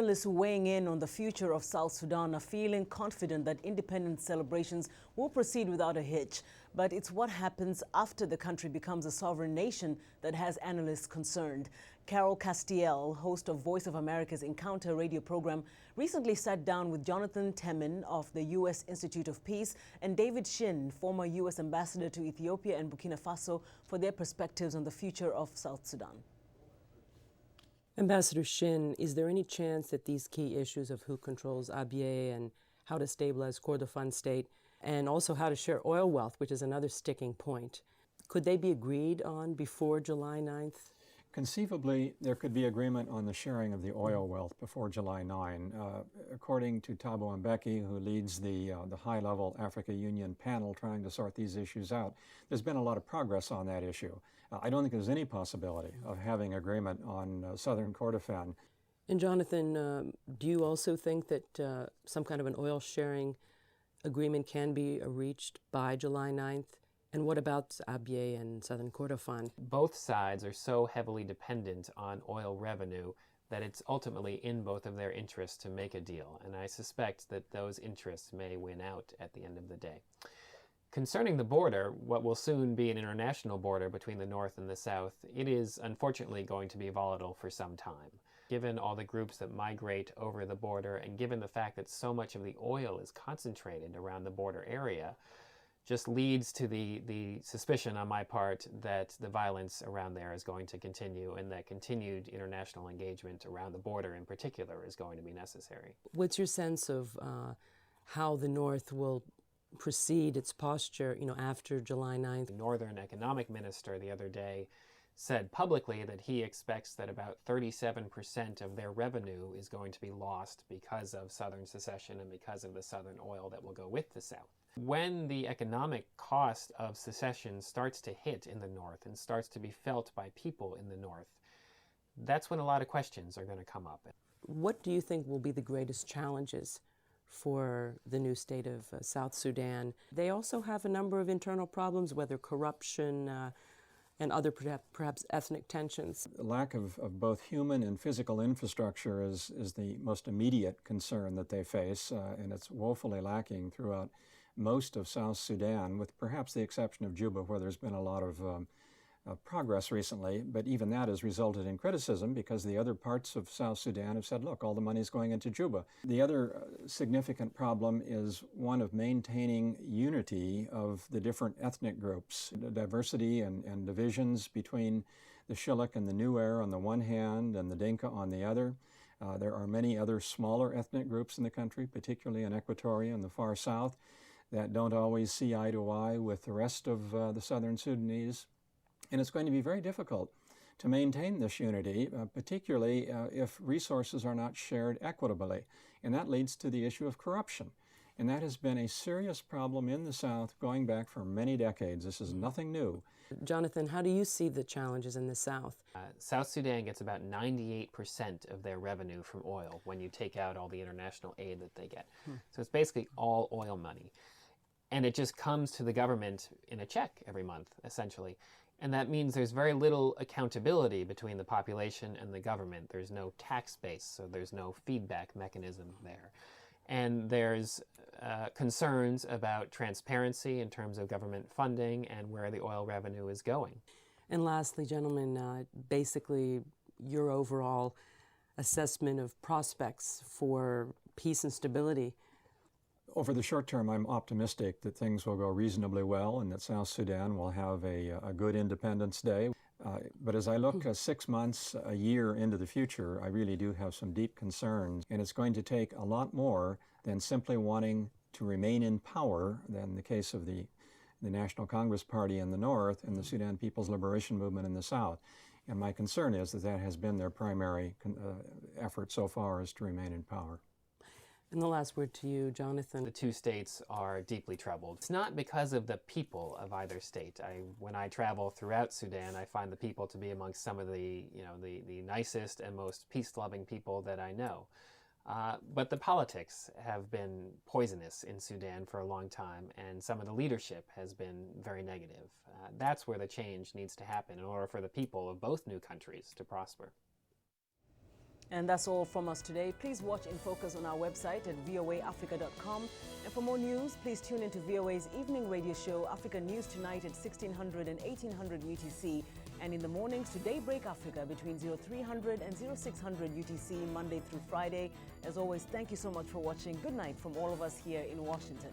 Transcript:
Analysts weighing in on the future of South Sudan are feeling confident that independence celebrations will proceed without a hitch. But it's what happens after the country becomes a sovereign nation that has analysts concerned. Castiel, host of Voice of America's Encounter radio program, recently sat down with Jonathan Temin of the U.S. Institute of Peace and David Shinn, former U.S. ambassador to Ethiopia and Burkina Faso, for their perspectives on the future of South Sudan. Ambassador Shinn, is there any chance that these key issues of who controls Abyei and how to stabilize Kordofan state and also how to share oil wealth, which is another sticking point, could they be agreed on before July 9th? Conceivably, there could be agreement on the sharing of the oil wealth before July 9. According to Thabo Mbeki, who leads the high-level Africa Union panel trying to sort these issues out, there's been a lot of progress on that issue. I don't think there's any possibility of having agreement on southern Kordofan. And Jonathan, do you also think that some kind of an oil sharing agreement can be reached by July 9th? And what about Abyei and southern Kordofan? Both sides are so heavily dependent on oil revenue that it's ultimately in both of their interests to make a deal. And I suspect that those interests may win out at the end of the day. Concerning the border, what will soon be an international border between the North and the South, it is unfortunately going to be volatile for some time. Given all the groups that migrate over the border and given the fact that so much of the oil is concentrated around the border area, just leads to the suspicion on my part that the violence around there is going to continue and that continued international engagement around the border in particular is going to be necessary. What's your sense of how the North will proceed its posture, after July 9th? The Northern Economic Minister the other day said publicly that he expects that about 37% of their revenue is going to be lost because of Southern secession and because of the Southern oil that will go with the South. When the economic cost of secession starts to hit in the North and starts to be felt by people in the North, that's when a lot of questions are going to come up. What do you think will be the greatest challenges for the new state of South Sudan? They also have a number of internal problems, whether corruption and other perhaps ethnic tensions. The lack of both human and physical infrastructure is the most immediate concern that they face, and it's woefully lacking throughout most of South Sudan, with perhaps the exception of Juba, where there's been a lot of progress recently, but even that has resulted in criticism because the other parts of South Sudan have said, look, all the money's going into Juba. The other significant problem is one of maintaining unity of the different ethnic groups, the diversity and divisions between the Shilluk and the Nuer on the one hand and the Dinka on the other. There are many other smaller ethnic groups in the country, particularly in Equatoria and the far south, that don't always see eye to eye with the rest of the southern Sudanese. And it's going to be very difficult to maintain this unity, particularly if resources are not shared equitably. And that leads to the issue of corruption. And that has been a serious problem in the South going back for many decades. This is nothing new. Jonathan, how do you see the challenges in the South? South Sudan gets about 98% of their revenue from oil when you take out all the international aid that they get. So it's basically all oil money. And it just comes to the government in a check every month, essentially. And that means there's very little accountability between the population and the government. There's no tax base, so there's no feedback mechanism there. And there's concerns about transparency in terms of government funding and where the oil revenue is going. And lastly, gentlemen, basically your overall assessment of prospects for peace and stability. Over the short term, I'm optimistic that things will go reasonably well and that South Sudan will have a good Independence Day. But as I look 6 months, a year into the future, I really do have some deep concerns. And it's going to take a lot more than simply wanting to remain in power, than the case of the National Congress Party in the North and the Sudan People's Liberation Movement in the South. And my concern is that that has been their primary effort so far, is to remain in power. And the last word to you, Jonathan. The two states are deeply troubled. It's not because of the people of either state. When I travel throughout Sudan, I find the people to be amongst some of the nicest and most peace-loving people that I know. But the politics have been poisonous in Sudan for a long time, and some of the leadership has been very negative. That's where the change needs to happen in order for the people of both new countries to prosper. And that's all from us today. Please watch In Focus on our website at voaafrica.com. And for more news, please tune into VOA's evening radio show, Africa News Tonight at 1600 and 1800 UTC. And in the mornings to Daybreak Africa between 0300 and 0600 UTC, Monday through Friday. As always, thank you so much for watching. Good night from all of us here in Washington.